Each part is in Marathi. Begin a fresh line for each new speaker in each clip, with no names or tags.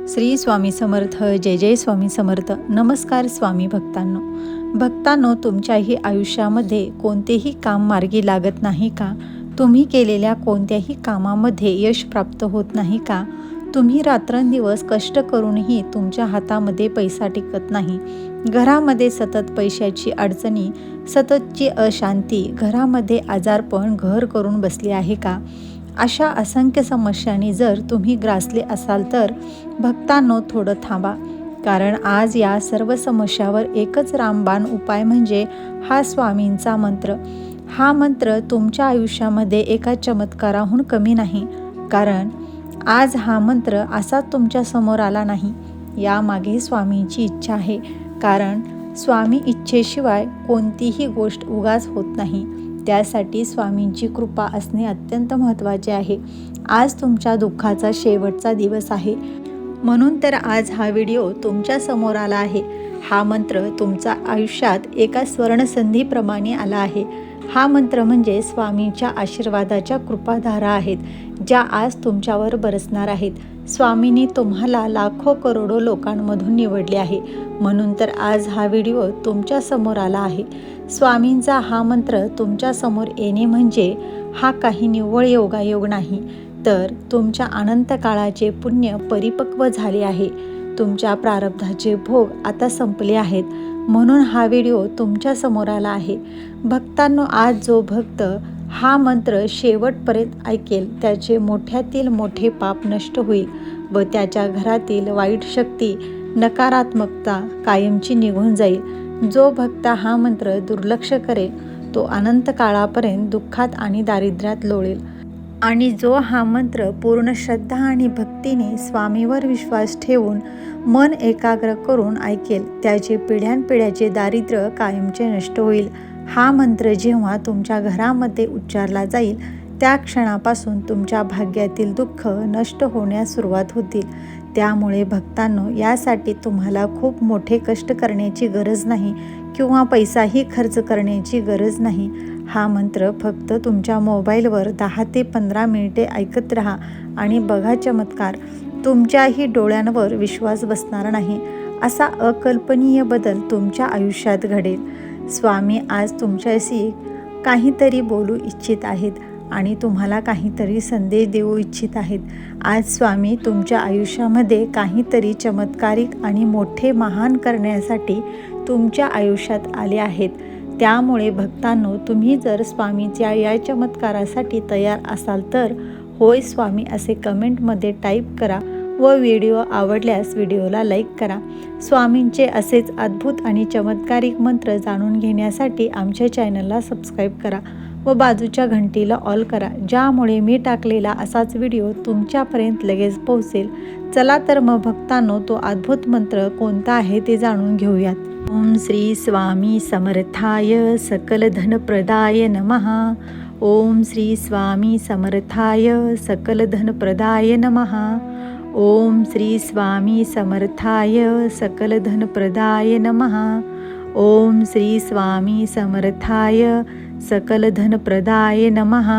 श्री स्वामी समर्थ. जय जय स्वामी समर्थ. नमस्कार स्वामी भक्तांनो, तुमच्याही आयुष्यामध्ये कोणतेही काम मार्गी लागत नाही का? तुम्ही केलेल्या कोणत्याही कामामध्ये यश प्राप्त होत नाही का? तुम्ही रात्रंदिवस कष्ट करूनही तुमच्या हातामध्ये पैसा टिकत नाही. घरामध्ये सतत पैशाची अडचणी, सततची अशांती, घरामध्ये आजारपण घर करून बसले आहे का? अशा असंख्य समस्यांनी जर तुम्ही ग्रासले असाल तर भक्तांनो, थोडं थांबा. कारण आज या सर्व समस्यावर एकच रामबाण उपाय म्हणजे हा स्वामींचा मंत्र. हा मंत्र तुमच्या आयुष्यामध्ये एका चमत्काराहून कमी नाही. कारण आज हा मंत्र असा तुमच्या समोर आला नाही. यामागे स्वामींची इच्छा आहे. कारण स्वामी इच्छेशिवाय कोणतीही गोष्ट उगाच होत नाही. त्यासाठी स्वामींची कृपा असणे अत्यंत महत्त्वाचे आहे. आज तुमच्या दुःखाचा शेवटचा दिवस आहे. म्हणून तर आज हा व्हिडिओ तुमच्या समोर आला आहे. हा मंत्र तुमच्या आयुष्यात एका स्वर्णसंधीप्रमाणे आला आहे. हा मंत्र म्हणजे स्वामींच्या आशीर्वादाच्या कृपाधारा आहेत, ज्या आज तुमच्यावर बरसणार आहेत. स्वामींनी तुम्हाला लाखो करोडो लोकांमधून निवडले आहे. म्हणून तर आज हा व्हिडिओ तुमच्या समोर आला आहे. स्वामींचा हा मंत्र तुमच्या समोर येणे म्हणजे हा काही निव्वळ योगायोग नाही, तर तुमच्या अनंत काळाचे पुण्य परिपक्व झाले आहे. तुमच्या प्रारब्धाचे भोग आता संपले आहेत. म्हणून हा व्हिडिओ तुमच्या समोर आला आहे. भक्तांनो, आज जो भक्त हा मंत्र शेवटपर्यंत ऐकेल त्याचे मोठ्यातील मोठे पाप नष्ट होईल व त्याच्या घरातील वाईट शक्ती, नकारात्मकता कायमची निघून जाईल. जो भक्त हा मंत्र दुर्लक्ष करेल तो अनंत काळापर्यंत दुःखात आणि दारिद्र्यात लोळेल. आणि जो हा मंत्र पूर्ण श्रद्धा आणि भक्तीने स्वामीवर विश्वास ठेवून मन एकाग्र करून ऐकेल त्याचे पिढ्यानपिढ्याचे दारिद्र्य कायमचे नष्ट होईल. हा मंत्र जेव्हा तुमच्या घरामध्ये उच्चारला जाईल त्या क्षणापासून तुमच्या भाग्यातील दुःख नष्ट होण्यास सुरुवात होतील. त्यामुळे भक्तांनो, यासाठी तुम्हाला खूप मोठे कष्ट करण्याची गरज नाही किंवा पैसाही खर्च करण्याची गरज नाही. हा मंत्र फक्त तुमच्या मोबाईलवर 10 ते 15 मिनिटे ऐकत राहा आणि बघा चमत्कार. तुमच्याही डोळ्यांवर विश्वास बसणार नाही असा अकल्पनीय बदल तुमच्या आयुष्यात घडेल. स्वामी आज तुमच्याशी काहीतरी बोलू इच्छित आहेत आणि तुम्हाला काहीतरी संदेश देऊ इच्छित आहेत. आज स्वामी तुमच्या आयुष्यामध्ये काहीतरी चमत्कारिक आणि मोठे महान करण्यासाठी तुमच्या आयुष्यात आले आहेत. त्यामुळे भक्तांनो, तुम्ही जर स्वामीच्या या चमत्कारासाठी तयार असाल तर होय स्वामी असे कमेंटमध्ये टाईप करा व व्हिडिओ आवडल्यास व्हिडिओला लाईक करा. स्वामींचे असेच अद्भुत आणि चमत्कारिक मंत्र जाणून घेण्यासाठी आमच्या चॅनलला सबस्क्राईब करा व बाजूच्या घंटीला ऑल करा, ज्यामुळे मी टाकलेला असाच व्हिडिओ तुमच्यापर्यंत लगेच पोहोचेल. चला तर मग भक्तांनो, तो अद्भुत मंत्र कोणता आहे ते जाणून घेऊयात. ओम श्री स्वामी समर्थाय सकल धनप्रदाय नमः. ओम श्री स्वामी समर्थाय सकल धनप्रदाय नमः. ओम श्री स्वामी समर्थाय सकल धनप्रदाय नमः. ओम श्री स्वामी समर्थाय सकल धनप्रदाय नमः.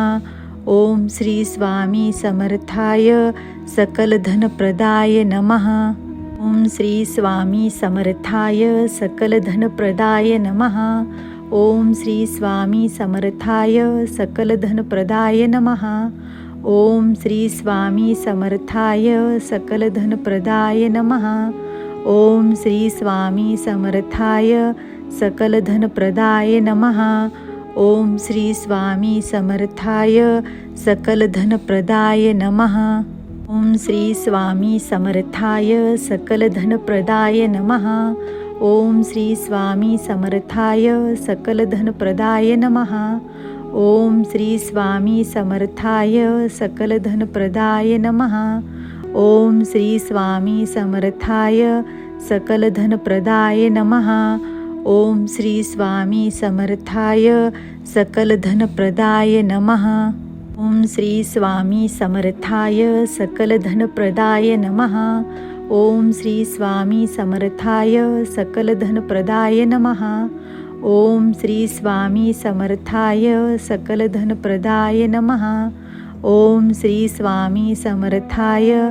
ओम श्री स्वामी समर्थाय सकल धनप्रदाय नमः. ओम श्री स्वामी समर्थाय सकल धनप्रदाय नमः. ओम श्री स्वामी समर्थाय सकल धनप्रदाय नमः. ओम श्री स्वामी समर्थाय सकल धनप्रदाय नमः. ओम श्री स्वामी समर्थाय सकल धनप्रदाय नमः. ओम श्री स्वामी समर्थाय सकल धनप्रदाय नमः. ओम श्री स्वामी समर्थाय सकल धनप्रदाय नमः. ओम श्री स्वामी समर्थाय सकल धनप्रदाय नमः. ओम श्री स्वामी समर्थाय सकल धनप्रदाय नमः. ओम श्री स्वामी समर्थाय सकल धनप्रदाय नमः. ओम श्री स्वामी समर्थाय सकल धनप्रदाय नमः. ओम श्री स्वामी समर्थाय सकल धनप्रदाय नमः. ओम श्री स्वामी समर्थाय सकल धनप्रदाय नमः. ओम श्री स्वामी समर्थाय सकल धनप्रदाय नमः. ओम श्री स्वामी समर्थाय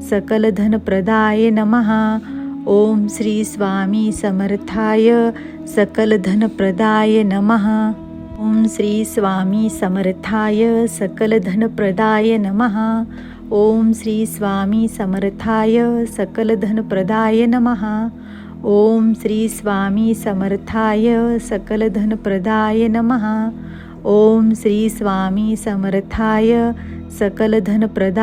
सकलधनप्रदाय नमः. ओम श्री स्वामी समर्थाय सकलधनप्रदाय नमः. ओम श्री स्वामी समर्थाय सकलधनप्रदाय नमः. ओम श्री स्वामी समर्थाय सकलधनप्रदाय नमः. ओम श्री स्वामी समर्थाय सकलधनप्रदाय नमः. ओम श्री स्वामी समर्थाय सकलधनप्रदाय